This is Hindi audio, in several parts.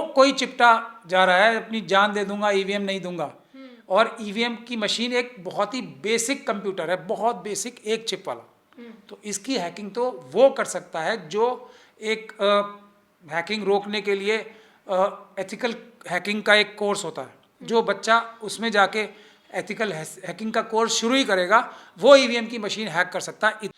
कोई चिपटा जा रहा है अपनी जान दे दूंगा, ईवीएम नहीं दूंगा। और ईवीएम की मशीन एक बहुत ही बेसिक कंप्यूटर है, बहुत बेसिक, एक चिप वाला। तो इसकी हैकिंग तो वो कर सकता है जो एक हैकिंग रोकने के लिए एथिकल हैकिंग का एक कोर्स होता है। जो बच्चा उसमें जाके एथिकल हैकिंग का कोर्स शुरू ही करेगा, वो ईवीएम की मशीन हैक कर सकता है।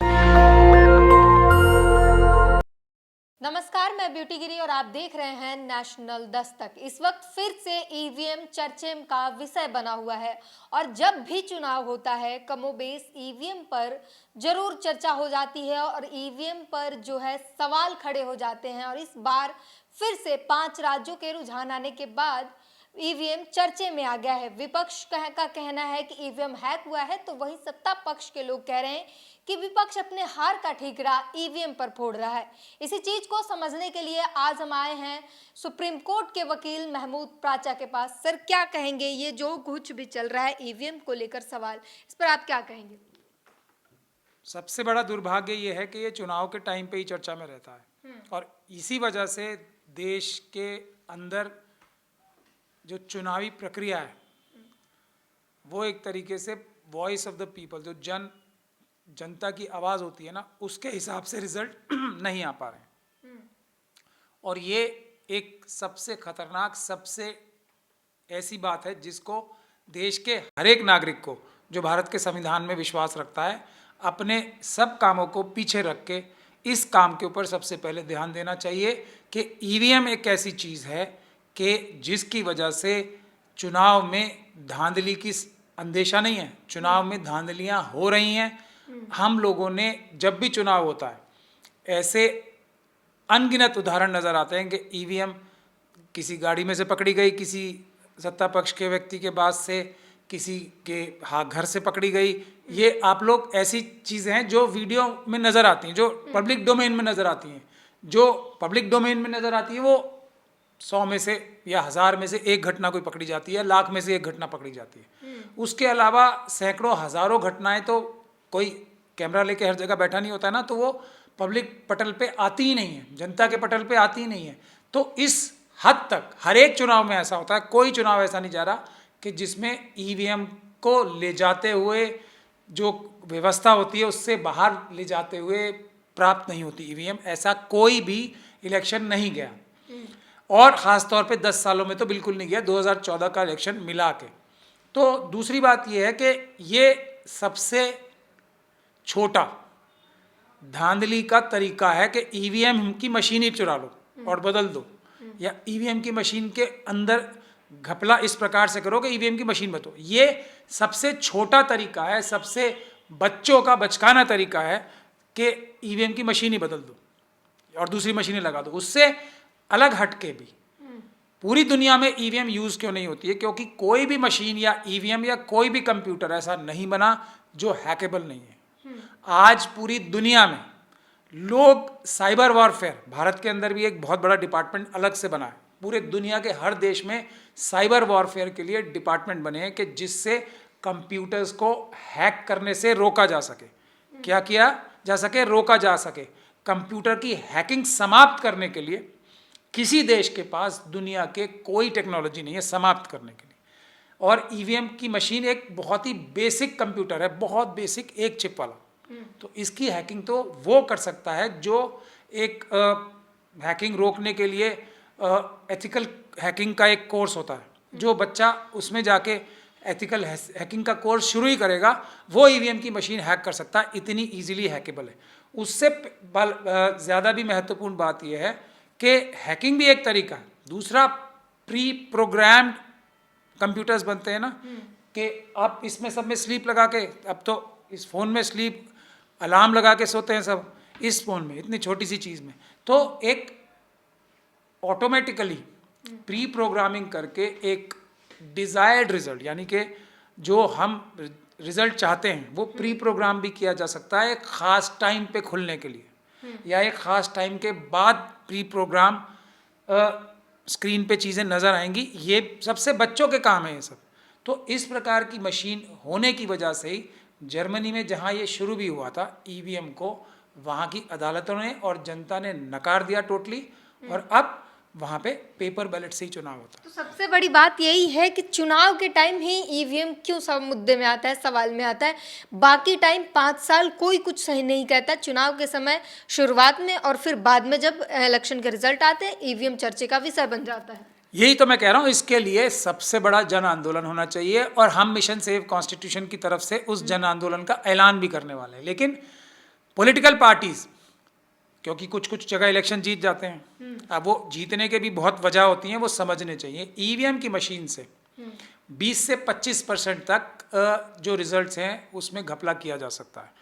नमस्कार, मैं ब्यूटी गिरी और आप देख रहे हैं नेशनल दस्तक। इस वक्त फिर से ईवीएम चर्चे का विषय बना हुआ है और जब भी चुनाव होता है कमोबेश ईवीएम पर जरूर चर्चा हो जाती है और ईवीएम पर जो है सवाल खड़े हो जाते हैं। और इस बार फिर से 5 राज्यों के रुझान आने के बाद ईवीएम चर्चे में आ गया है। विपक्ष का कहना है कि ईवीएम हैक हुआ है, तो वहीं सत्ता पक्ष के लोग कह रहे हैं कि विपक्ष अपने हार का ठीकरा ईवीएम पर फोड़ रहा है। इसी चीज को समझने के लिए आज हम आए हैं सुप्रीम कोर्ट के वकील महमूद प्राचा के पास। सर, क्या कहेंगे, ये जो कुछ भी चल रहा है ईवीएम को लेकर सवाल, इस पर आप क्या कहेंगे? सबसे बड़ा दुर्भाग्य ये है कि ये चुनाव के टाइम पे ही चर्चा में रहता है और इसी वजह से देश के अंदर जो चुनावी प्रक्रिया है वो एक तरीके से वॉइस ऑफ द पीपल, जो जनता की आवाज़ होती है ना, उसके हिसाब से रिजल्ट नहीं आ पा रहे हैं। और ये एक सबसे खतरनाक, सबसे ऐसी बात है जिसको देश के हर एक नागरिक को, जो भारत के संविधान में विश्वास रखता है, अपने सब कामों को पीछे रख के इस काम के ऊपर सबसे पहले ध्यान देना चाहिए कि ईवीएम एक ऐसी चीज़ है कि जिसकी वजह से चुनाव में धांधली की अंदेशा नहीं है। चुनाव में धांधलियाँ हो रही हैं। हम लोगों ने जब भी चुनाव होता है ऐसे अनगिनत उदाहरण नज़र आते हैं कि ईवीएम किसी गाड़ी में से पकड़ी गई, किसी सत्ता पक्ष के व्यक्ति के पास से, किसी के घर से पकड़ी गई। ये आप लोग ऐसी चीज़ें हैं जो वीडियो में नज़र आती हैं, जो पब्लिक डोमेन में नज़र आती हैं। जो पब्लिक डोमेन में नज़र आती है वो 100 में से या 1000 में से एक घटना कोई पकड़ी जाती है, लाख में से एक घटना पकड़ी जाती है। उसके अलावा सैकड़ों हज़ारों घटनाएं तो कोई कैमरा लेके हर जगह बैठा नहीं होता है ना, तो वो पब्लिक पटल पे आती ही नहीं है, जनता के पटल पे आती ही नहीं है। तो इस हद तक हर एक चुनाव में ऐसा होता है। कोई चुनाव ऐसा नहीं जा रहा कि जिसमें ईवीएम को ले जाते हुए जो व्यवस्था होती है उससे बाहर ले जाते हुए प्राप्त नहीं होती ईवीएम। ऐसा कोई भी इलेक्शन नहीं गया और ख़ास तौर पे 10 सालों में तो बिल्कुल नहीं गया, 2014 का इलेक्शन मिला के। तो दूसरी बात यह है कि ये सबसे छोटा धांधली का तरीका है कि ईवीएम की मशीन ही चुरा लो और बदल दो, या ईवीएम की मशीन के अंदर घपला इस प्रकार से करो कि ईवीएम की मशीन बदलो। ये सबसे छोटा तरीका है, सबसे बच्चों का बचकाना तरीका है कि ईवीएम की मशीन ही बदल दो और दूसरी मशीनें लगा दो। उससे अलग हटके भी पूरी दुनिया में ईवीएम यूज़ क्यों नहीं होती है? क्योंकि कोई भी मशीन या ईवीएम या कोई भी कंप्यूटर ऐसा नहीं बना जो हैकेबल नहीं है। आज पूरी दुनिया में लोग साइबर वॉरफेयर, भारत के अंदर भी एक बहुत बड़ा डिपार्टमेंट अलग से बना है। पूरे दुनिया के हर देश में साइबर वॉरफेयर के लिए डिपार्टमेंट बने हैं कि जिससे कंप्यूटर्स को हैक करने से रोका जा सके। क्या किया जा सके? रोका जा सके। कंप्यूटर की हैकिंग समाप्त करने के लिए किसी देश के पास दुनिया के कोई टेक्नोलॉजी नहीं है समाप्त करने के लिए। और ईवीएम की मशीन एक बहुत ही बेसिक कंप्यूटर है, बहुत बेसिक, एक चिप वाला। तो इसकी हैकिंग तो वो कर सकता है जो एक हैकिंग रोकने के लिए एथिकल हैकिंग का एक कोर्स होता है। जो बच्चा उसमें जाके एथिकल हैकिंग का कोर्स शुरू ही करेगा, वो ईवीएम की मशीन हैक कर सकता है। इतनी ईजिली हैकेबल है। उससे ज़्यादा भी महत्वपूर्ण बात यह है कि हैकिंग भी एक तरीका है। दूसरा, प्री प्रोग्राम्ड कंप्यूटर्स बनते हैं ना, कि आप इसमें सब में स्लीप लगा के, अब तो इस फ़ोन में स्लीप अलार्म लगा के सोते हैं सब, इस फ़ोन में इतनी छोटी सी चीज़ में। तो एक ऑटोमेटिकली प्री प्रोग्रामिंग करके एक डिज़ायर्ड रिजल्ट, यानी कि जो हम रिजल्ट चाहते हैं वो प्री प्रोग्राम भी किया जा सकता है एक ख़ास टाइम पे खुलने के लिए, या एक ख़ास टाइम के बाद प्री प्रोग्राम स्क्रीन पे चीज़ें नज़र आएंगी। ये सबसे बच्चों के काम है ये सब। तो इस प्रकार की मशीन होने की वजह से ही जर्मनी में जहाँ ये शुरू भी हुआ था ईवीएम को, वहाँ की अदालतों ने और जनता ने नकार दिया टोटली। और अब वहाँ पे पेपर बैलेट से ही चुनाव होता है। तो सबसे बड़ी बात यही है कि चुनाव के टाइम ही ईवीएम क्यों सब मुद्दे में आता है, सवाल में आता है। बाकी टाइम 5 साल कोई कुछ सही नहीं कहता। चुनाव के समय शुरुआत में और फिर बाद में जब इलेक्शन के रिजल्ट आते हैं, ईवीएम चर्चे का विषय बन जाता है। यही तो मैं कह रहा हूँ, इसके लिए सबसे बड़ा जन आंदोलन होना चाहिए और हम मिशन सेव कॉन्स्टिट्यूशन की तरफ से उस जन आंदोलन का ऐलान भी करने वाले हैं। लेकिन पॉलिटिकल पार्टीज, क्योंकि कुछ कुछ जगह इलेक्शन जीत जाते हैं, अब वो जीतने के भी बहुत वजह होती हैं, वो समझने चाहिए। ईवीएम की मशीन से 20 से 25% तक जो रिजल्ट्स हैं उसमें घपला किया जा सकता है।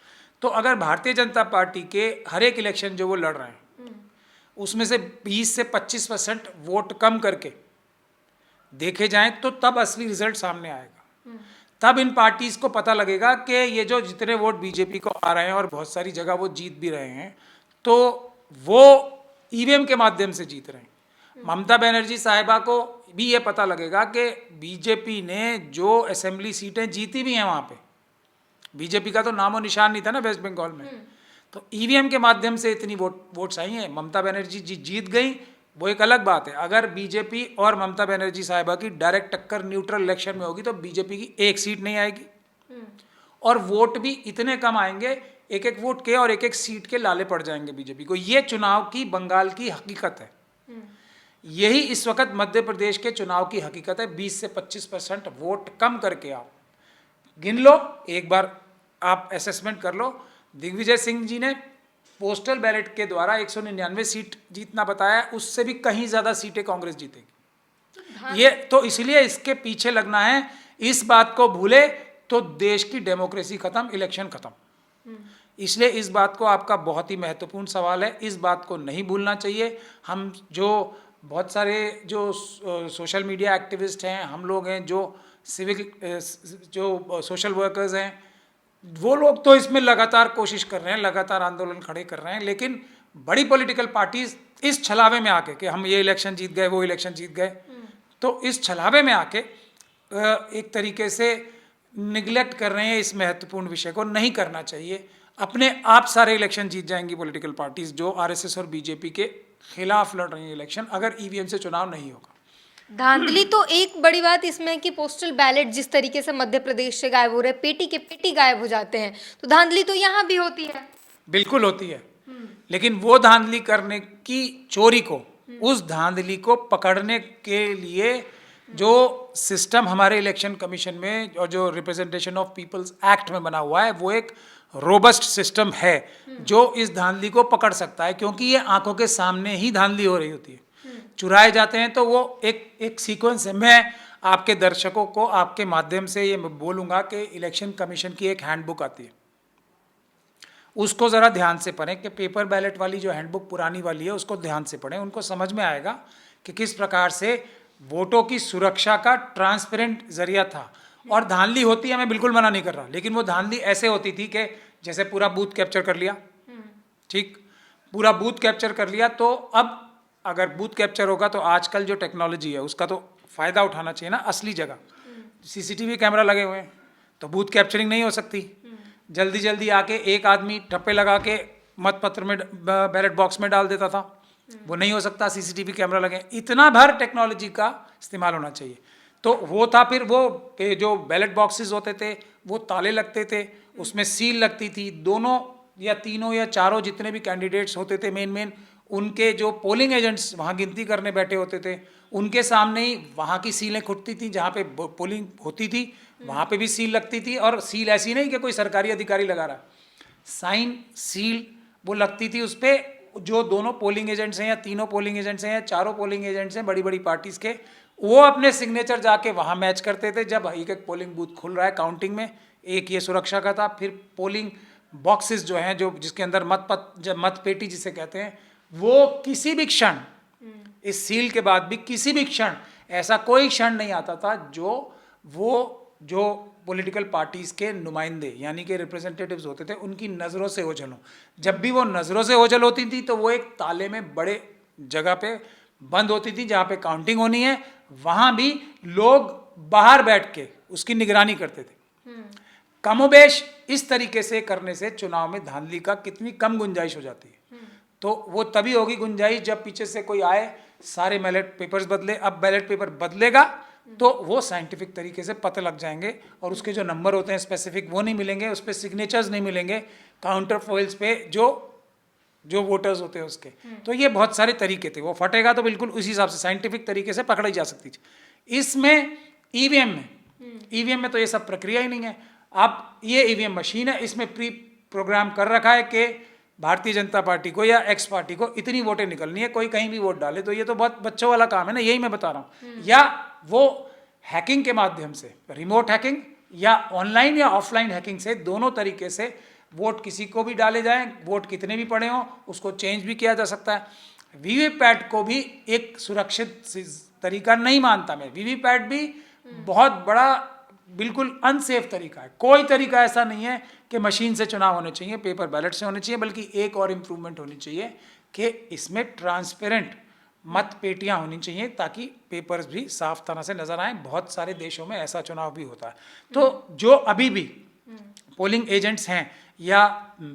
तो अगर भारतीय जनता पार्टी के हर एक इलेक्शन जो वो लड़ रहे हैं उसमें से 20 से 25% वोट कम करके देखे जाएं तो तब असली रिजल्ट सामने आएगा। तब इन पार्टीज को पता लगेगा कि ये जो जितने वोट बीजेपी को आ रहे हैं और बहुत सारी जगह वो जीत भी रहे हैं तो वो ईवीएम के माध्यम से जीत रहे हैं। ममता बनर्जी साहिबा को भी ये पता लगेगा कि बीजेपी ने जो असेंबली सीटें जीती भी हैं वहाँ पे, बीजेपी का तो नामो निशान नहीं था ना वेस्ट बंगाल में, तो ईवीएम के माध्यम से इतनी वोट्स आई हैं। ममता बनर्जी जी जीत गई, वो एक अलग बात है। अगर बीजेपी और ममता बनर्जी साहिबा की डायरेक्ट टक्कर न्यूट्रल इलेक्शन में होगी तो बीजेपी की एक सीट नहीं आएगी और वोट भी इतने कम आएंगे, एक एक वोट के और एक एक सीट के लाले पड़ जाएंगे बीजेपी को। ये चुनाव की बंगाल की हकीकत है, यही इस वक्त मध्य प्रदेश के चुनाव की हकीकत है। 20 से 25% वोट कम करके आप गिन लो, एक बार आप असेसमेंट कर लो। दिग्विजय सिंह जी ने पोस्टल बैलेट के द्वारा 199 सीट जीतना बताया, उससे भी कहीं ज़्यादा सीटें कांग्रेस जीतेगी। ये तो इसलिए इसके पीछे लगना है, इस बात को भूले तो देश की डेमोक्रेसी खत्म, इलेक्शन खत्म। इसलिए इस बात को, आपका बहुत ही महत्वपूर्ण सवाल है, इस बात को नहीं भूलना चाहिए। हम जो बहुत सारे जो सोशल मीडिया एक्टिविस्ट हैं, हम लोग हैं जो सिविक जो सोशल वर्कर्स हैं, वो लोग तो इसमें लगातार कोशिश कर रहे हैं, लगातार आंदोलन खड़े कर रहे हैं। लेकिन बड़ी पॉलिटिकल पार्टीज इस छलावे में आके कि हम ये इलेक्शन जीत गए, वो इलेक्शन जीत गए, तो इस छलावे में आके एक तरीके से निगलेक्ट कर रहे हैं इस महत्वपूर्ण विषय को। नहीं करना चाहिए। अपने आप सारे इलेक्शन जीत जाएंगी पॉलिटिकल पार्टीज जो आरएसएस और बीजेपी के खिलाफ लड़ रही है इलेक्शन, अगर ईवीएम से चुनाव नहीं होगा। धांधली तो एक बड़ी बात इसमें है कि पोस्टल बैलेट जिस तरीके से मध्य प्रदेश से गायब हो रहे, पेटी के पेटी गायब हो जाते हैं, तो धांधली तो यहाँ भी होती है। बिल्कुल होती है, लेकिन वो धांधली करने की चोरी को, उस धांधली को पकड़ने के लिए जो सिस्टम हमारे इलेक्शन कमीशन में और जो रिप्रेजेंटेशन ऑफ पीपल्स एक्ट में बना हुआ है, वो एक रोबस्ट सिस्टम है जो इस धांधली को पकड़ सकता है। क्योंकि ये आंखों के सामने ही धांधली हो रही होती है, चुराए जाते हैं, तो वो एक सीक्वेंस है। मैं आपके दर्शकों को आपके माध्यम से ये बोलूँगा कि इलेक्शन कमीशन की एक हैंडबुक आती है, उसको ज़रा ध्यान से पढ़ें। कि पेपर बैलेट वाली जो हैंडबुक पुरानी वाली है उसको ध्यान से पढ़ें, उनको समझ में आएगा कि किस प्रकार से वोटों की सुरक्षा का ट्रांसपेरेंट जरिया था। और धांधली होती है, मैं बिल्कुल मना नहीं कर रहा, लेकिन वो धांधली ऐसे होती थी कि जैसे पूरा बूथ कैप्चर कर लिया, ठीक, पूरा बूथ कैप्चर कर लिया, तो अब अगर बूथ कैप्चर होगा तो आजकल जो टेक्नोलॉजी है उसका तो फ़ायदा उठाना चाहिए ना। असली जगह सीसीटीवी कैमरा लगे हुए हैं तो बूथ कैप्चरिंग नहीं हो सकती। जल्दी जल्दी आके एक आदमी ठप्पे लगा के मतपत्र में बैलेट बॉक्स में डाल देता था, वो नहीं हो सकता, सीसीटीवी कैमरा लगे। इतना भर टेक्नोलॉजी का इस्तेमाल होना चाहिए। तो वो था, फिर वो जो बैलेट बॉक्सेस होते थे वो ताले लगते थे, उसमें सील लगती थी। दोनों या तीनों या चारों जितने भी कैंडिडेट्स होते थे मेन उनके जो पोलिंग एजेंट्स वहाँ गिनती करने बैठे होते थे, उनके सामने ही वहाँ की सीलें खुटती थी। जहाँ पे पोलिंग होती थी वहाँ पे भी सील लगती थी, और सील ऐसी नहीं कि कोई सरकारी अधिकारी लगा रहा, साइन सील वो लगती थी उस पर। जो दोनों पोलिंग एजेंट्स हैं या तीनों पोलिंग एजेंट्स हैं या चारों पोलिंग एजेंट्स हैं बड़ी बड़ी पार्टीज़ के, वो अपने सिग्नेचर जाके वहाँ मैच करते थे। जब एक एक पोलिंग बूथ खुल रहा है काउंटिंग में, एक ये सुरक्षा का था। फिर पोलिंग बॉक्सेस जो हैं, जो जिसके अंदर मत पेटी जिसे कहते हैं, वो किसी भी क्षण, इस सील के बाद भी किसी भी क्षण, ऐसा कोई क्षण नहीं आता था जो पॉलिटिकल पार्टीज के नुमाइंदे यानी कि रिप्रेजेंटेटिव्स होते थे उनकी नज़रों से ओझल हो। जब भी वो नज़रों से ओझल होती थी तो वो एक ताले में बड़े जगह पे बंद होती थी जहाँ पे काउंटिंग होनी है, वहाँ भी लोग बाहर बैठ के उसकी निगरानी करते थे। कमोबेश इस तरीके से करने से चुनाव में धांधली का कितनी कम गुंजाइश हो जाती है। तो वो तभी होगी गुंजाइश जब पीछे से कोई आए, सारे बैलेट पेपर्स बदले, अब बैलेट पेपर बदलेगा तो वो साइंटिफिक तरीके से पता लग जाएंगे और उसके जो नंबर होते हैं स्पेसिफिक वो नहीं मिलेंगे, उस पर सिग्नेचर्स नहीं मिलेंगे काउंटर फॉइल्स पे जो वोटर्स होते हैं उसके। तो ये बहुत सारे तरीके थे, वो फटेगा तो बिल्कुल उसी हिसाब से साइंटिफिक तरीके से पकड़ी जा सकती थी। इसमें ईवीएम में तो ये सब प्रक्रिया ही नहीं है। अब ये ईवीएम मशीन है, इसमें प्री प्रोग्राम कर रखा है कि भारतीय जनता पार्टी को या एक्स पार्टी को इतनी वोटें निकलनी है, कोई कहीं भी वोट डाले। तो ये तो बहुत बच्चों वाला काम है ना, यही मैं बता रहा हूँ। या वो हैकिंग के माध्यम से, रिमोट हैकिंग या ऑनलाइन या ऑफलाइन हैकिंग से, दोनों तरीके से वोट किसी को भी डाले जाएं, वोट कितने भी पड़े हों उसको चेंज भी किया जा सकता है। वीवीपैट को भी एक सुरक्षित तरीका नहीं मानता मैं। वीवीपैट भी बहुत बड़ा बिल्कुल अनसेफ तरीका है। कोई तरीका ऐसा नहीं है कि मशीन से चुनाव होने चाहिए, पेपर बैलेट से होने चाहिए, बल्कि एक और इम्प्रूवमेंट होनी चाहिए कि इसमें ट्रांसपेरेंट मत पेटियां होनी चाहिए ताकि पेपर्स भी साफ तरह से नजर आए। बहुत सारे देशों में ऐसा चुनाव भी होता है। तो जो अभी भी पोलिंग एजेंट्स हैं या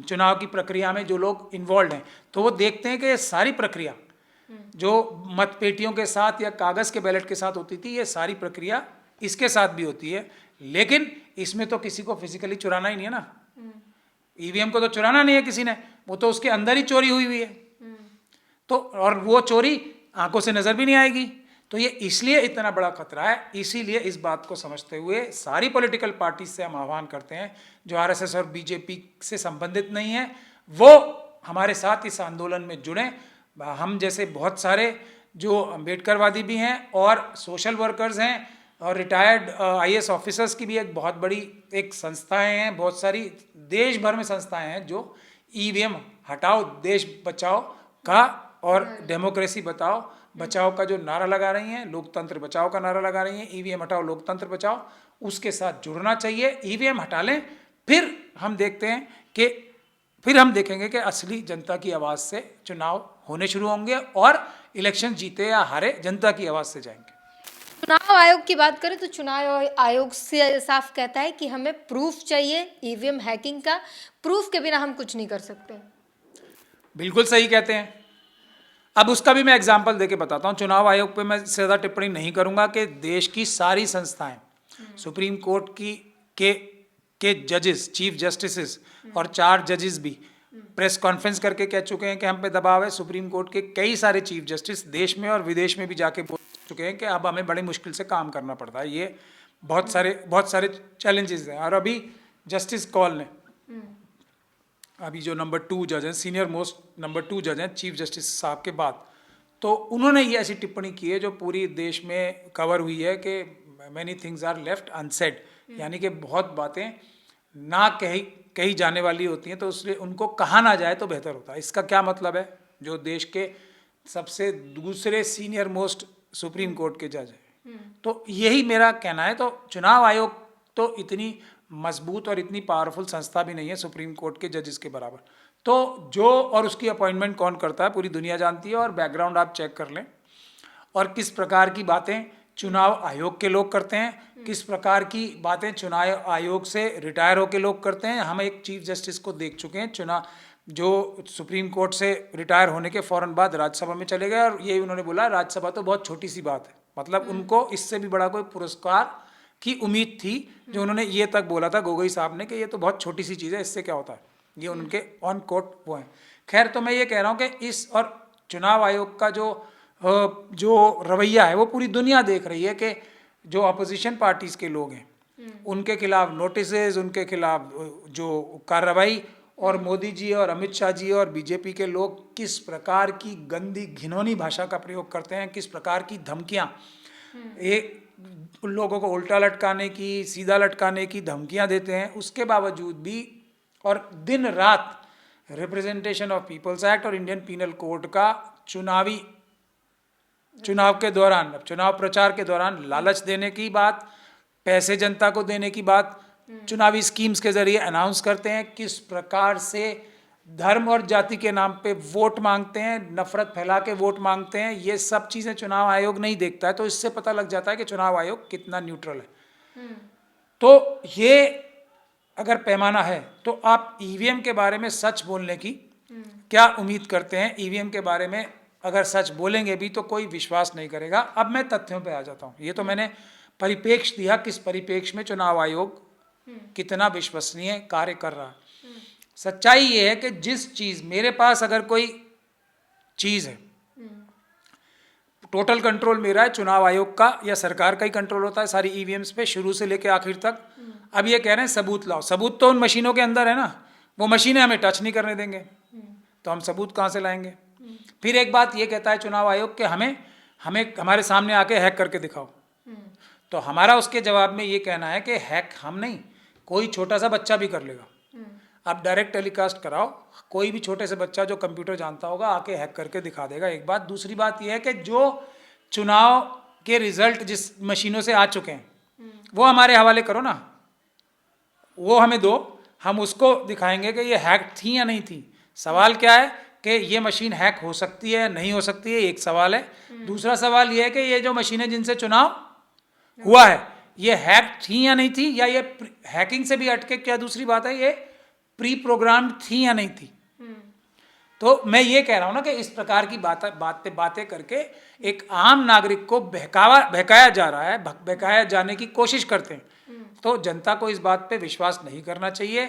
चुनाव की प्रक्रिया में जो लोग इन्वॉल्व हैं, तो वो देखते हैं कि ये सारी प्रक्रिया जो मत पेटियों के साथ या कागज के बैलेट के साथ होती थी, ये सारी प्रक्रिया इसके साथ भी होती है। लेकिन इसमें तो किसी को फिजिकली चुराना ही नहीं है ना, ईवीएम को तो चुराना नहीं है किसी ने, वो तो उसके अंदर ही चोरी हुई है। तो और वो चोरी आंखों से नजर भी नहीं आएगी। तो ये इसलिए इतना बड़ा खतरा है। इसीलिए इस बात को समझते हुए सारी पॉलिटिकल पार्टी से हम आह्वान करते हैं जो आरएसएस और बीजेपी से संबंधित नहीं है, वो हमारे साथ इस आंदोलन में जुड़ें। हम जैसे बहुत सारे जो अम्बेडकरवादी भी हैं और सोशल वर्कर्स हैं और रिटायर्ड आईएएस ऑफिसर्स की भी एक बहुत बड़ी एक संस्थाएं हैं, बहुत सारी देश भर में संस्थाएं हैं जो ईवीएम हटाओ देश बचाओ का और डेमोक्रेसी बचाओ का जो नारा लगा रही हैं, लोकतंत्र बचाओ का नारा लगा रही हैं, ईवीएम हटाओ लोकतंत्र बचाओ, उसके साथ जुड़ना चाहिए। ईवीएम हटा लें, फिर हम देखेंगे कि असली जनता की आवाज़ से चुनाव होने शुरू होंगे और इलेक्शन जीते या हारे जनता की आवाज़ से जाएंगे। चुनाव आयोग की बात करें तो चुनाव आयोग से साफ कहता है कि हमें प्रूफ चाहिए ईवीएम हैकिंग का, प्रूफ के बिना हम कुछ नहीं कर सकते। बिल्कुल सही कहते हैं। अब उसका भी मैं एग्जांपल देके बताता हूँ। चुनाव आयोग पे मैं ज़्यादा टिप्पणी नहीं करूँगा कि देश की सारी संस्थाएं, सुप्रीम कोर्ट के जजेस, चीफ जस्टिसेस और 4 जजेस भी प्रेस कॉन्फ्रेंस करके कह चुके हैं कि हम पे दबाव है। सुप्रीम कोर्ट के कई सारे चीफ जस्टिस देश में और विदेश में भी जाके बोल चुके हैं कि अब हमें बड़ी मुश्किल से काम करना पड़ता है। ये बहुत सारे चैलेंजेस हैं। और अभी जस्टिस कौल ने, अभी जो नंबर 2 जज हैं, सीनियर मोस्ट नंबर 2 जज हैं चीफ जस्टिस साहब के बाद, तो उन्होंने ये ऐसी टिप्पणी की है जो पूरी देश में कवर हुई है कि many things are left unsaid, यानी कि बहुत बातें ना कही जाने वाली होती हैं, तो उसलिए उनको कहा ना जाए तो बेहतर होता है। इसका क्या मतलब है? जो देश के सबसे दूसरे सीनियर मोस्ट सुप्रीम कोर्ट के जज हैं, तो यही मेरा कहना है। तो चुनाव आयोग तो इतनी मजबूत और इतनी पावरफुल संस्था भी नहीं है सुप्रीम कोर्ट के जजेस के बराबर। तो जो और उसकी अपॉइंटमेंट कौन करता है पूरी दुनिया जानती है, और बैकग्राउंड आप चेक कर लें और किस प्रकार की बातें चुनाव आयोग के लोग करते हैं, किस प्रकार की बातें चुनाव आयोग से रिटायर होकर लोग करते हैं। हम एक चीफ जस्टिस को देख चुके हैं जो सुप्रीम कोर्ट से रिटायर होने के फ़ौरन बाद राज्यसभा में चले गए, और यही उन्होंने बोला राज्यसभा तो बहुत छोटी सी बात है। मतलब उनको इससे भी बड़ा कोई पुरस्कार की उम्मीद थी, जो उन्होंने ये तक बोला था गोगोई साहब ने कि ये तो बहुत छोटी सी चीज़ है, इससे क्या होता है। ये उनके ऑन कोर्ट वो हैं। खैर, तो मैं ये कह रहा हूँ कि इस और चुनाव आयोग का जो रवैया है वो पूरी दुनिया देख रही है कि जो अपोजिशन पार्टीज़ के लोग हैं उनके खिलाफ नोटिसेज, उनके खिलाफ जो कार्रवाई, और मोदी जी और अमित शाह जी और बीजेपी के लोग किस प्रकार की गंदी घिनौनी भाषा का प्रयोग करते हैं, किस प्रकार की धमकियाँ, उन लोगों को उल्टा लटकाने की, सीधा लटकाने की धमकियाँ देते हैं। उसके बावजूद भी और दिन रात रिप्रेजेंटेशन ऑफ पीपल्स एक्ट और इंडियन पीनल कोड का चुनाव के दौरान, चुनाव प्रचार के दौरान लालच देने की बात, पैसे जनता को देने की बात, चुनावी स्कीम्स के जरिए अनाउंस करते हैं, किस प्रकार से धर्म और जाति के नाम पे वोट मांगते हैं, नफरत फैला के वोट मांगते हैं। ये सब चीज़ें चुनाव आयोग नहीं देखता है। तो इससे पता लग जाता है कि चुनाव आयोग कितना न्यूट्रल है। तो ये अगर पैमाना है तो आप ईवीएम के बारे में सच बोलने की क्या उम्मीद करते हैं? ईवीएम के बारे में अगर सच बोलेंगे भी तो कोई विश्वास नहीं करेगा। अब मैं तथ्यों पे आ जाता हूँ। ये तो मैंने परिप्रेक्ष्य दिया, किस परिप्रेक्ष्य में चुनाव आयोग कितना विश्वसनीय कार्य कर रहा है। सच्चाई ये है कि जिस चीज मेरे पास अगर कोई चीज है, टोटल कंट्रोल मेरा है, चुनाव आयोग का या सरकार का ही कंट्रोल होता है सारी ईवीएम्स पे शुरू से लेकर आखिर तक। अब ये कह रहे हैं सबूत लाओ। सबूत तो उन मशीनों के अंदर है ना, वो मशीनें हमें टच नहीं करने देंगे, तो हम सबूत कहाँ से लाएंगे। फिर एक बात ये कहता है चुनाव आयोग कि हमें हमारे सामने आके हैक करके दिखाओ। तो हमारा उसके जवाब में ये कहना है कि हैक हम नहीं, कोई छोटा सा बच्चा भी कर लेगा। आप डायरेक्ट टेलीकास्ट कराओ, कोई भी छोटे से बच्चा जो कंप्यूटर जानता होगा आके हैक करके दिखा देगा। एक बात। दूसरी बात यह है कि जो चुनाव के रिजल्ट जिस मशीनों से आ चुके हैं वो हमारे हवाले करो ना, वो हमें दो, हम उसको दिखाएंगे कि ये हैक थी या नहीं थी। सवाल क्या है कि ये मशीन हैक हो सकती है नहीं हो सकती है, एक सवाल है। दूसरा सवाल ये है कि ये जो मशीनें जिनसे चुनाव हुआ है ये हैक थी या नहीं थी, या ये हैकिंग से भी अटके, क्या दूसरी बात है, ये प्री प्रोग्राम्ड थी या नहीं थी। तो मैं ये कह रहा हूं ना कि इस प्रकार की बातें करके एक आम नागरिक को बहकाया जा रहा है, बहकाया जाने की कोशिश करते हैं। तो जनता को इस बात पे विश्वास नहीं करना चाहिए।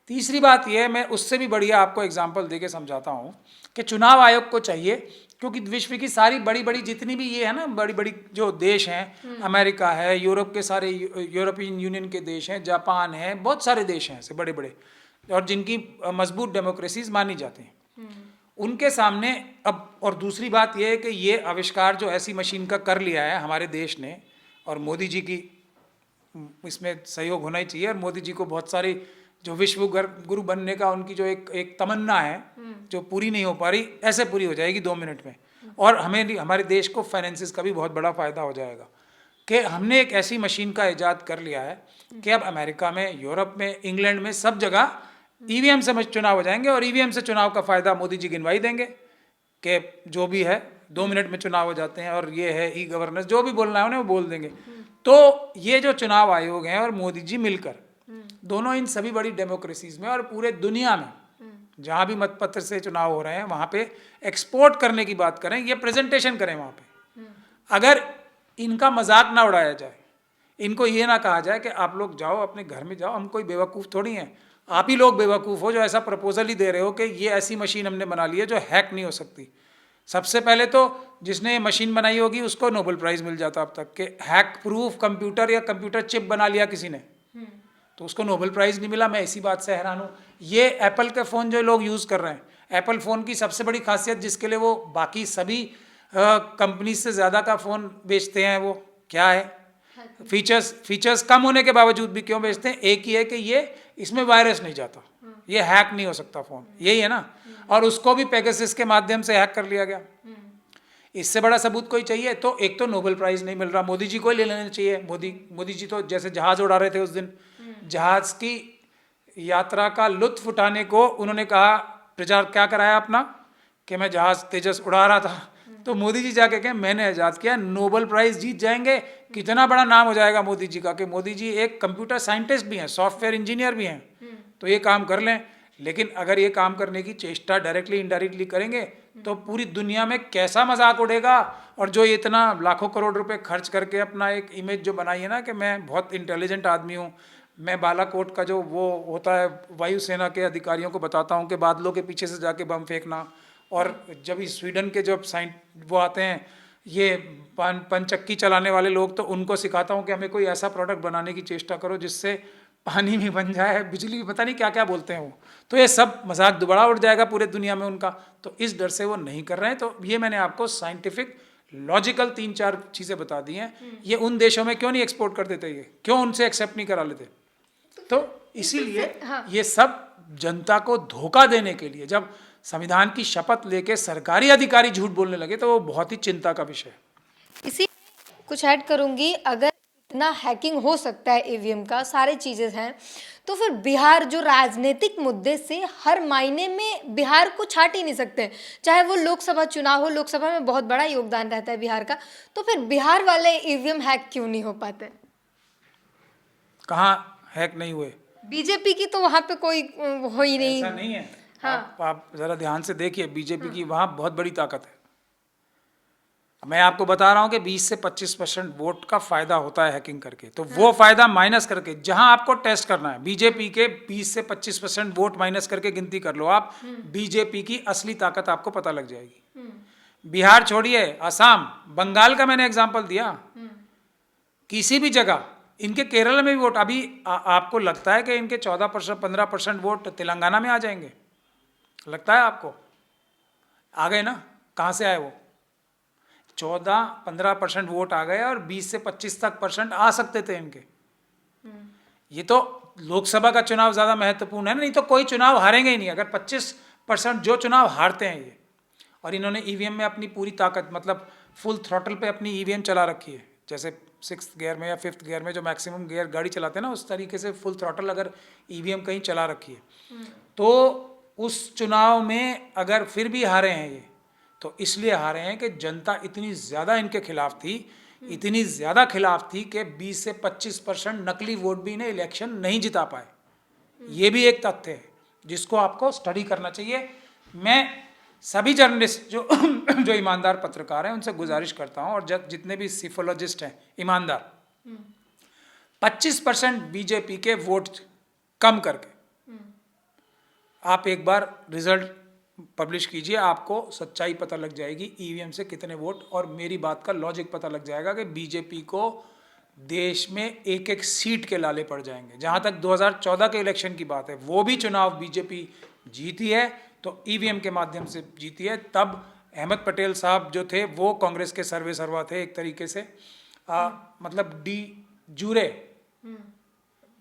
तीसरी बात यह है, मैं उससे भी बढ़िया आपको एग्जांपल देके समझाता हूं कि चुनाव आयोग को चाहिए, क्योंकि विश्व की सारी बड़ी बड़ी जितनी भी ये है ना बड़ी बड़ी जो देश हैं, अमेरिका है, यूरोप के सारे यूरोपियन यूनियन के देश हैं, जापान है, बहुत सारे देश हैं ऐसे बड़े बड़े और जिनकी मजबूत डेमोक्रेसीज मानी जाती हैं, उनके सामने अब। और दूसरी बात यह है कि ये आविष्कार जो ऐसी मशीन का कर लिया है हमारे देश ने, और मोदी जी की इसमें सहयोग होना ही चाहिए। और मोदी जी को बहुत सारी जो विश्व गुरु बनने का उनकी जो एक तमन्ना है जो पूरी नहीं हो पा रही, ऐसे पूरी हो जाएगी 2 मिनट में। और हमें हमारे देश को फाइनेंसिस का भी बहुत बड़ा फायदा हो जाएगा कि हमने एक ऐसी मशीन का इजाद कर लिया है कि अब अमेरिका में, यूरोप में, इंग्लैंड में सब जगह ईवीएम से चुनाव हो जाएंगे। और ईवीएम से चुनाव का फायदा मोदी जी गिनवाई देंगे कि जो भी है 2 मिनट में चुनाव हो जाते हैं, और ये है ई गवर्नेंस, जो भी बोलना है उन्हें वो बोल देंगे। तो ये जो चुनाव आयोग हैं और मोदी जी मिलकर दोनों इन सभी बड़ी डेमोक्रेसीज में और पूरे दुनिया में जहां भी मतपत्र से चुनाव हो रहे हैं वहां पे एक्सपोर्ट करने की बात करें, ये प्रेजेंटेशन करें वहां पे। अगर इनका मजाक ना उड़ाया जाए, इनको ये ना कहा जाए कि आप लोग जाओ अपने घर में जाओ, हम कोई बेवकूफ़ थोड़ी हैं, आप ही लोग बेवकूफ़ हो जो ऐसा प्रपोजल ही दे रहे हो कि ये ऐसी मशीन हमने बना ली है जो हैक नहीं हो सकती। सबसे पहले तो जिसने ये मशीन बनाई होगी उसको नोबेल प्राइज़ मिल जाता अब तक, कि हैक प्रूफ कंप्यूटर या कंप्यूटर चिप बना लिया किसी ने, तो उसको नोबेल प्राइज़ नहीं मिला। मैं इसी बात से हैरान हूँ। ये एप्पल के फ़ोन जो लोग यूज़ कर रहे हैं, एप्पल फ़ोन की सबसे बड़ी खासियत जिसके लिए वो बाकी सभी कंपनी से ज़्यादा का फ़ोन बेचते हैं वो क्या है? फीचर्स कम होने के बावजूद भी क्यों बेचते हैं? एक ही है कि ये इसमें वायरस नहीं जाता, ये हैक नहीं हो सकता फ़ोन, यही है ना। और उसको भी पेगासस के माध्यम से हैक कर लिया गया। इससे बड़ा सबूत कोई चाहिए? तो एक तो नोबेल प्राइज़ नहीं मिल रहा, मोदी जी को ले लेना चाहिए। मोदी जी तो जैसे जहाज़ उड़ा रहे थे उस दिन, जहाज़ की यात्रा का लुत्फ उठाने को उन्होंने कहा, प्रचार क्या कराया अपना कि मैं जहाज़ तेजस उड़ा रहा था, तो मोदी जी जाके कहें मैंने आज़ाद किया, नोबेल प्राइज़ जीत जाएंगे। कितना बड़ा नाम हो जाएगा मोदी जी का कि मोदी जी एक कंप्यूटर साइंटिस्ट भी हैं, सॉफ्टवेयर इंजीनियर भी हैं, तो ये काम कर लें। लेकिन अगर ये काम करने की चेष्टा डायरेक्टली इनडायरेक्टली करेंगे तो पूरी दुनिया में कैसा मजाक उड़ेगा। और जो इतना लाखों करोड़ रुपए खर्च करके अपना एक इमेज जो बनाई है ना कि मैं बहुत इंटेलिजेंट आदमी हूँ, मैं बालाकोट का जो वो होता है वायुसेना के अधिकारियों को बताता हूँ कि बादलों के पीछे से जाके बम फेंकना, और जब इस स्वीडन के जब वो आते हैं ये पनचक्की चलाने वाले लोग, तो उनको सिखाता हूँ कि हमें कोई ऐसा प्रोडक्ट बनाने की चेष्टा करो जिससे पानी भी बन जाए, बिजली भी, पता नहीं क्या क्या बोलते हैं वो। तो ये सब मजाक दोबारा उड़ जाएगा पूरे दुनिया में उनका, तो इस डर से वो नहीं कर रहे हैं। तो ये मैंने आपको साइंटिफिक लॉजिकल 3-4 चीज़ें बता दी हैं। ये उन देशों में क्यों नहीं एक्सपोर्ट कर देते, ये क्यों उनसे एक्सेप्ट नहीं करा लेते? तो इसीलिए ये सब जनता को धोखा देने के लिए, जब संविधान की शपथ लेके सरकारी अधिकारी झूठ बोलने लगे तो वो बहुत ही चिंता का विषय है। इसी कुछ ऐड करूंगी, अगर इतना हैकिंग हो सकता है ईवीएम का, सारे चीजें हैं, तो फिर बिहार जो राजनीतिक मुद्दे से हर मायने में बिहार को छाट ही नहीं सकते, चाहे वो लोकसभा चुनाव हो, लोकसभा में बहुत बड़ा योगदान रहता है बिहार का, तो फिर बिहार वाले ईवीएम हैक क्यों नहीं हो पाते? कहाँ हैक नहीं हुए? बीजेपी की तो वहां पे कोई हो ही नहीं। ऐसा नहीं है। हाँ। आप जरा ध्यान से देखिए, बीजेपी की वहाँ बहुत बड़ी ताकत है। मैं आपको बता रहा हूं कि 20 से 25% वोट का फायदा होता है हैकिंग करके, तो वो फायदा माइनस करके जहां आपको टेस्ट करना है, बीजेपी के 20 से 25% वोट माइनस करके गिनती कर लो आप, बीजेपी की असली ताकत आपको पता लग जाएगी। बिहार छोड़िए, असम, बंगाल का मैंने एग्जाम्पल दिया, किसी भी जगह इनके केरल में भी वोट अभी आपको लगता है कि इनके 14% 15% वोट तेलंगाना में आ जाएंगे? लगता है आपको? आ गए ना? कहाँ से आए वो? 14-15% वोट आ गए और 20 से 25 तक परसेंट आ सकते थे इनके। ये तो लोकसभा का चुनाव ज्यादा महत्वपूर्ण है ना, नहीं तो कोई चुनाव हारेंगे ही नहीं। अगर 25% जो चुनाव हारते हैं ये, और इन्होंने ईवीएम में अपनी पूरी ताकत, मतलब फुल थ्रॉटल पे अपनी ईवीएम चला रखी है, जैसे 6th गियर में या 5th गियर में जो मैक्सिमम गियर गाड़ी चलाते हैं ना, उस तरीके से फुल थ्रॉटल अगर ईवीएम कहीं चला रखी है, तो उस चुनाव में अगर फिर भी हारे हैं ये, तो इसलिए हारे हैं कि जनता इतनी ज़्यादा इनके खिलाफ थी, इतनी ज़्यादा खिलाफ थी कि 20 से 25% नकली वोट भी इन्हें इलेक्शन नहीं जिता पाए। ये भी एक तथ्य है जिसको आपको स्टडी करना चाहिए। मैं सभी जर्नलिस्ट जो जो ईमानदार पत्रकार हैं उनसे गुजारिश करता हूं, और जितने भी सिफोलॉजिस्ट हैं ईमानदार, 25% बीजेपी के वोट कम करके आप एक बार रिजल्ट पब्लिश कीजिए, आपको सच्चाई पता लग जाएगी ईवीएम से कितने वोट, और मेरी बात का लॉजिक पता लग जाएगा कि बीजेपी को देश में एक एक सीट के लाले पड़ जाएंगे। जहां तक 2014 के इलेक्शन की बात है, वो भी चुनाव बीजेपी जीती है तो ईवीएम के माध्यम से जीती है। तब अहमद पटेल साहब जो थे वो कांग्रेस के सर्वे सर्वा थे एक तरीके से, मतलब डी जूरे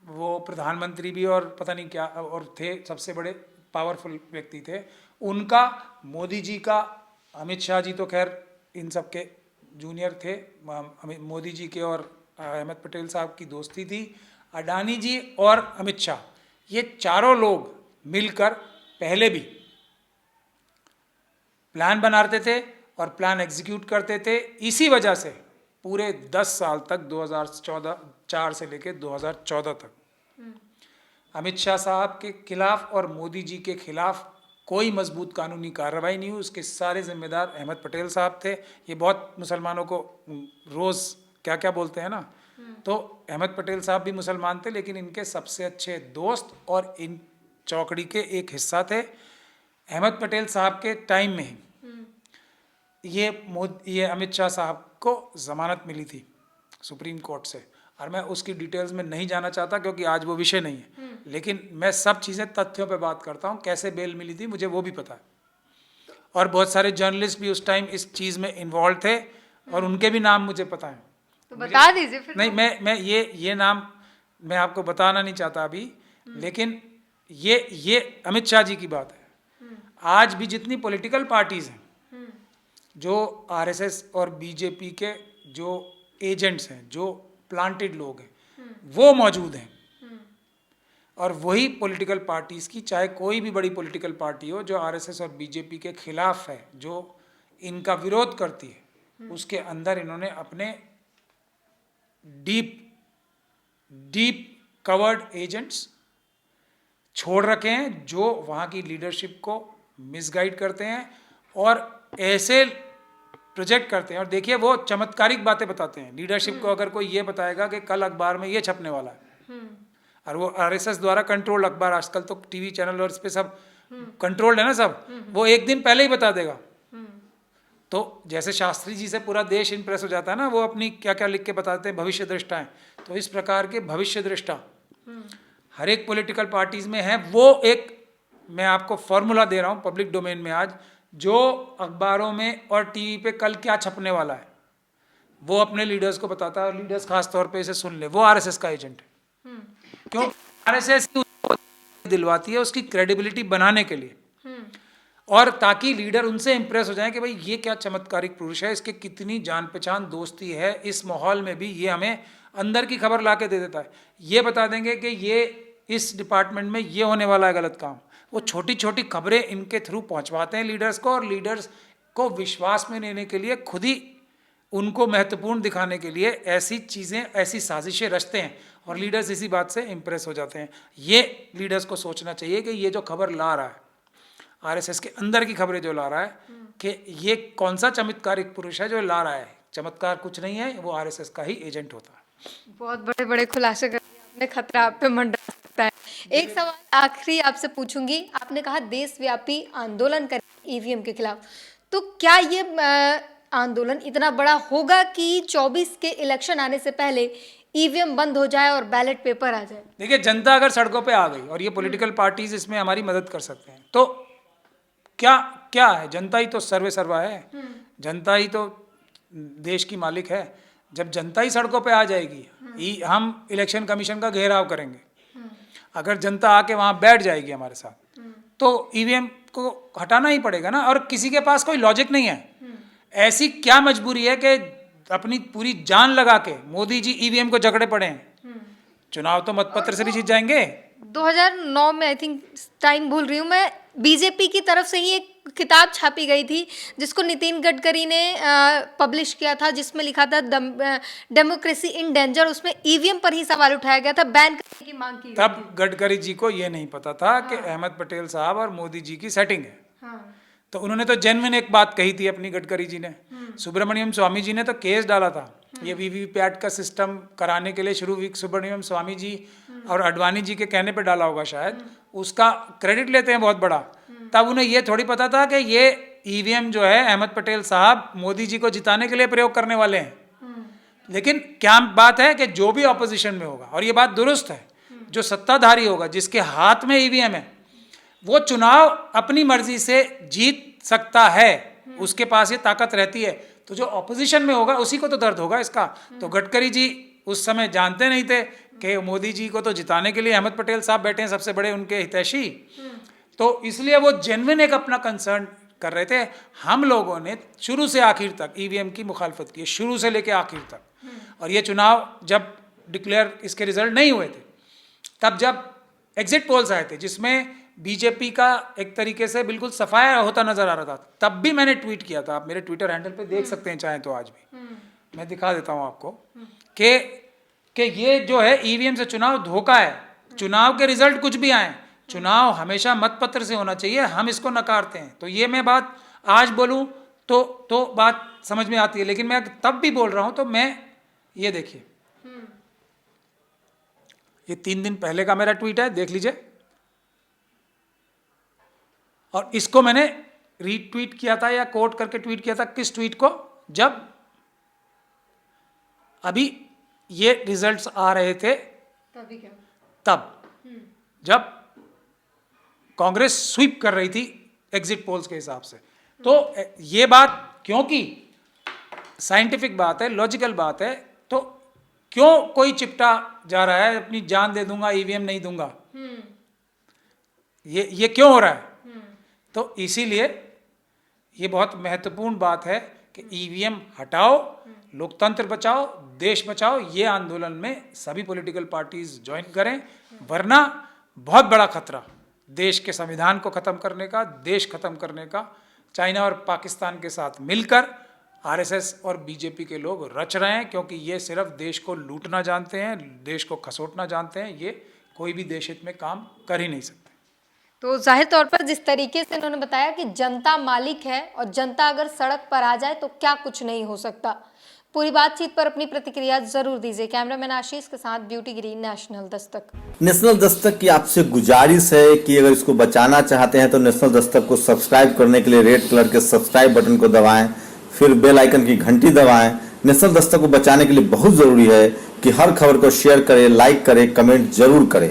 वो प्रधानमंत्री भी और पता नहीं क्या और थे, सबसे बड़े पावरफुल व्यक्ति थे। उनका, मोदी जी का, अमित शाह जी तो खैर इन सब के जूनियर थे, मोदी जी के और अहमद पटेल साहब की दोस्ती थी। अडानी जी और अमित शाह, ये चारों लोग मिलकर पहले भी प्लान बनाते थे और प्लान एग्जीक्यूट करते थे। इसी वजह से पूरे 10 साल तक 2014 से लेकर 2014 तक अमित शाह साहब के खिलाफ और मोदी जी के खिलाफ कोई मजबूत कानूनी कार्रवाई नहीं हुई। उसके सारे जिम्मेदार अहमद पटेल साहब थे। ये बहुत मुसलमानों को रोज़ क्या क्या बोलते हैं ना, तो अहमद पटेल साहब भी मुसलमान थे, लेकिन इनके सबसे अच्छे दोस्त और इन चौकड़ी के एक हिस्सा थे। अहमद पटेल साहब के टाइम में ये अमित शाह साहब को ज़मानत मिली थी सुप्रीम कोर्ट से, और मैं उसकी डिटेल्स में नहीं जाना चाहता क्योंकि आज वो विषय नहीं है, लेकिन मैं सब चीज़ें तथ्यों पे बात करता हूँ। कैसे बेल मिली थी मुझे वो भी पता है, और बहुत सारे जर्नलिस्ट भी उस टाइम इस चीज़ में इन्वॉल्व थे और उनके भी नाम मुझे पता है। तो बता दीजिए फिर। नहीं, मैं ये नाम मैं आपको बताना नहीं चाहता अभी, लेकिन ये अमित शाह जी की बात है। आज भी जितनी पॉलिटिकल पार्टीज हैं, जो आरएसएस और बीजेपी के जो एजेंट्स हैं, जो प्लांटेड लोग हैं, वो मौजूद हैं, और वही पॉलिटिकल पार्टीज की, चाहे कोई भी बड़ी पॉलिटिकल पार्टी हो जो आरएसएस और बीजेपी के खिलाफ है, जो इनका विरोध करती है, उसके अंदर इन्होंने अपने डीप कवर्ड एजेंट्स छोड़ रखे हैं, जो वहाँ की लीडरशिप को मिसगाइड करते हैं और ऐसे प्रोजेक्ट करते हैं। और देखिए, वो चमत्कारिक बातें बताते हैं लीडरशिप को। अगर कोई ये बताएगा कि कल अखबार में ये छपने वाला है, और वो आरएसएस द्वारा कंट्रोल अखबार, आजकल तो टीवी चैनल और इस पे सब कंट्रोल्ड है ना सब, वो एक दिन पहले ही बता देगा। तो जैसे शास्त्री जी से पूरा देश इंप्रेस हो जाता है ना, वो अपनी क्या क्या लिख के बताते हैं, भविष्य दृष्टा है, तो इस प्रकार के भविष्य दृष्टा हर एक पॉलिटिकल पार्टीज में है। वो एक, मैं आपको फॉर्मूला दे रहा हूँ पब्लिक डोमेन में आज, जो अखबारों में और टीवी पे कल क्या छपने वाला है वो अपने लीडर्स को बताता है, और लीडर्स खास तौर पे इसे सुन ले, वो आरएसएस का एजेंट है। क्यों? आरएसएस दिलवाती है उसकी क्रेडिबिलिटी बनाने के लिए, और ताकि लीडर उनसे इंप्रेस हो जाए कि भाई ये क्या चमत्कारिक पुरुष है, इसके कितनी जान पहचान दोस्ती है, इस माहौल में भी ये हमें अंदर की खबर ला के दे देता है। ये बता देंगे कि ये इस डिपार्टमेंट में ये होने वाला है गलत काम। वो छोटी छोटी खबरें इनके थ्रू पहुंचवाते हैं लीडर्स को, और लीडर्स को विश्वास में लेने के लिए, खुद ही उनको महत्वपूर्ण दिखाने के लिए ऐसी चीज़ें, ऐसी साजिशें रचते हैं, और लीडर्स इसी बात से इंप्रेस हो जाते हैं। ये लीडर्स को सोचना चाहिए कि ये जो खबर ला रहा है आरएसएस के अंदर की खबरें जो ला रहा है कि ये कौन सा चमत्कारिक पुरुष है जो ला रहा है। चमत्कार कुछ नहीं है, वो आरएसएस का ही एजेंट होता है। बहुत बड़े बड़े खुलासे कर दिए आपने, खतरा आप पे मंडरा सकता है। एक सवाल आखिरी आपसे पूछूंगी, आपने कहा देशव्यापी आंदोलन करें ईवीएम के खिलाफ, तो क्या ये आंदोलन इतना बड़ा होगा कि 24 के इलेक्शन आने से पहले ईवीएम बंद हो जाए और बैलेट पेपर आ जाए? देखिए, जनता अगर सड़कों पे आ गई और ये पॉलिटिकल पार्टीज इसमें हमारी मदद कर सकते हैं, तो क्या क्या है, जनता ही तो सर्वे सर्वा है, जनता ही तो देश की मालिक है। जब जनता ही सड़कों पे आ जाएगी, हम इलेक्शन कमीशन का घेराव करेंगे, अगर जनता आके वहाँ बैठ जाएगी हमारे साथ, तो ईवीएम को हटाना ही पड़ेगा ना। और किसी के पास कोई लॉजिक नहीं है, ऐसी क्या मजबूरी है कि अपनी पूरी जान लगा के मोदी जी ईवीएम को जकड़े पड़े हैं। चुनाव तो मतपत्र से भी जीत जाएंगे। 2009 में आई थिंक, टाइम भूल रही हूँ मैं, बीजेपी की तरफ से ही एक किताब छापी गई थी जिसको नितिन गडकरी ने पब्लिश किया था, जिसमें लिखा था डेमोक्रेसी इन डेंजर। उसमें ईवीएम पर ही सवाल उठाया गया था, बैन करने की मांग की। तब गडकरी जी को ये नहीं पता था कि अहमद पटेल साहब और मोदी जी की सेटिंग है। तो उन्होंने तो जेन्युइन एक बात कही थी अपनी, गडकरी जी ने। सुब्रमण्यम स्वामी जी ने तो केस डाला था, ये वीवीपैट का सिस्टम कराने के लिए शुरू सुब्रमण्यम स्वामी जी और अडवाणी जी के कहने पे डाला होगा शायद, उसका क्रेडिट लेते हैं बहुत बड़ा। तब उन्हें ये थोड़ी पता था कि ये ईवीएम जो है अहमद पटेल साहब मोदी जी को जिताने के लिए प्रयोग करने वाले हैं। लेकिन क्या बात है कि जो भी ऑपोजिशन में होगा, और ये बात दुरुस्त है, जो सत्ताधारी होगा जिसके हाथ में ईवीएम है, वो चुनाव अपनी मर्जी से जीत सकता है, उसके पास ये ताकत रहती है। तो जो ऑपोजिशन में होगा उसी को तो दर्द होगा इसका। तो गडकरी जी उस समय जानते नहीं थे कि मोदी जी को तो जिताने के लिए अहमद पटेल साहब बैठे हैं, सबसे बड़े उनके हितैषी। तो इसलिए वो जेन्युइन एक अपना कंसर्न कर रहे थे। हम लोगों ने शुरू से आखिर तक ईवीएम की मुखालफत की, शुरू से लेकर आखिर तक। और ये चुनाव जब डिक्लेयर इसके रिजल्ट नहीं हुए थे, तब जब एग्जिट पोल्स आए थे जिसमें बीजेपी का एक तरीके से बिल्कुल सफाया होता नजर आ रहा था, तब भी मैंने ट्वीट किया था। आप मेरे ट्विटर हैंडल पे देख सकते हैं चाहे तो, आज भी मैं दिखा देता हूं आपको कि ये जो है ईवीएम से चुनाव धोखा है। चुनाव के रिजल्ट कुछ भी आए, चुनाव हमेशा मतपत्र से होना चाहिए, हम इसको नकारते हैं। तो ये मैं बात आज बोलूं तो बात समझ में आती है, लेकिन मैं तब भी बोल रहा हूं। तो मैं ये देखिए, ये 3 दिन पहले का मेरा ट्वीट है, देख लीजिए। और इसको मैंने रीट्वीट किया था या कोट करके ट्वीट किया था, किस ट्वीट को, जब अभी ये रिजल्ट्स आ रहे थे, तब जब कांग्रेस स्वीप कर रही थी एग्जिट पोल्स के हिसाब से। तो ये बात, क्योंकि साइंटिफिक बात है, लॉजिकल बात है, तो क्यों कोई चिपटा जा रहा है अपनी जान दे दूंगा ईवीएम नहीं दूंगा, ये क्यों हो रहा है? तो इसीलिए ये बहुत महत्वपूर्ण बात है कि ईवीएम हटाओ, लोकतंत्र बचाओ, देश बचाओ। ये आंदोलन में सभी पॉलिटिकल पार्टीज ज्वाइन करें, वरना बहुत बड़ा खतरा देश के संविधान को खत्म करने का, देश खत्म करने का चाइना और पाकिस्तान के साथ मिलकर आरएसएस और बीजेपी के लोग रच रहे हैं। क्योंकि ये सिर्फ देश को लूटना जानते हैं, देश को खसोटना जानते हैं, ये कोई भी देश हित में काम कर ही नहीं सकते। तो जाहिर तौर पर जिस तरीके से उन्होंने बताया कि जनता मालिक है और जनता अगर सड़क पर आ जाए तो क्या कुछ नहीं हो सकता। पूरी बातचीत पर अपनी प्रतिक्रिया जरूर दीजिए। कैमरामैन आशीष के साथ ब्यूटी गिरी, नेशनल दस्तक। नेशनल दस्तक की आपसे गुजारिश है कि अगर इसको बचाना चाहते हैं तो नेशनल दस्तक को सब्सक्राइब करने के लिए रेड कलर के सब्सक्राइब बटन को दबाएं, फिर बेल आइकन की घंटी दबाएं। नेशनल दस्तक को बचाने के लिए बहुत जरूरी है कि हर खबर को शेयर करें, लाइक करें, कमेंट जरूर करें।